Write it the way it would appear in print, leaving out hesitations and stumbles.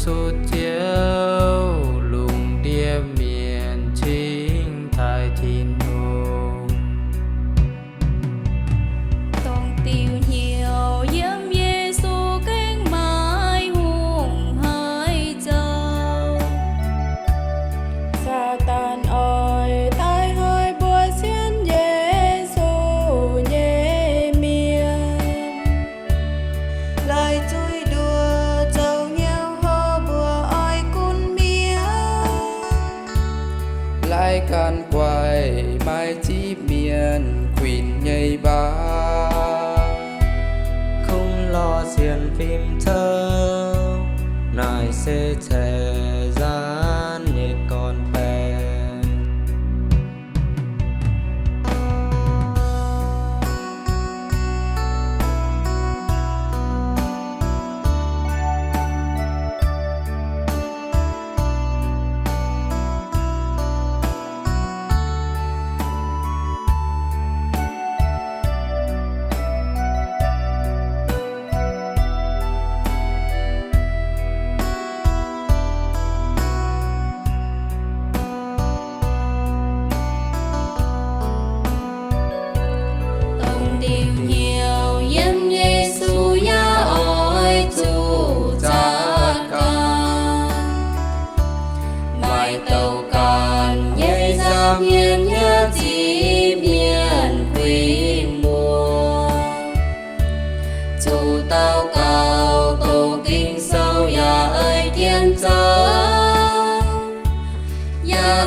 sụt chiếu lùng địa miền chính thái thiên hùng toàn tiêu nhiều yếm Giêsu cánh mãi hùng hai châu Satan ơi tai hơi bùa xiên Giêsu nhẹ miệng lời chui đùa châu nghèo hơ bùa oi cun mía lại can quay mai chỉ miền quỳnh nhây ba không lo xiên phim thơ nài xê chè gian nhẹ còn bè toàn tiêu nhiều yếm Giêsu ya ôi chủ cha can mai tàu can nhây ra miền nhớ chỉ miền quỳ mùa chủ tàu cao tổ kinh sâu ya ơi thiên châu ya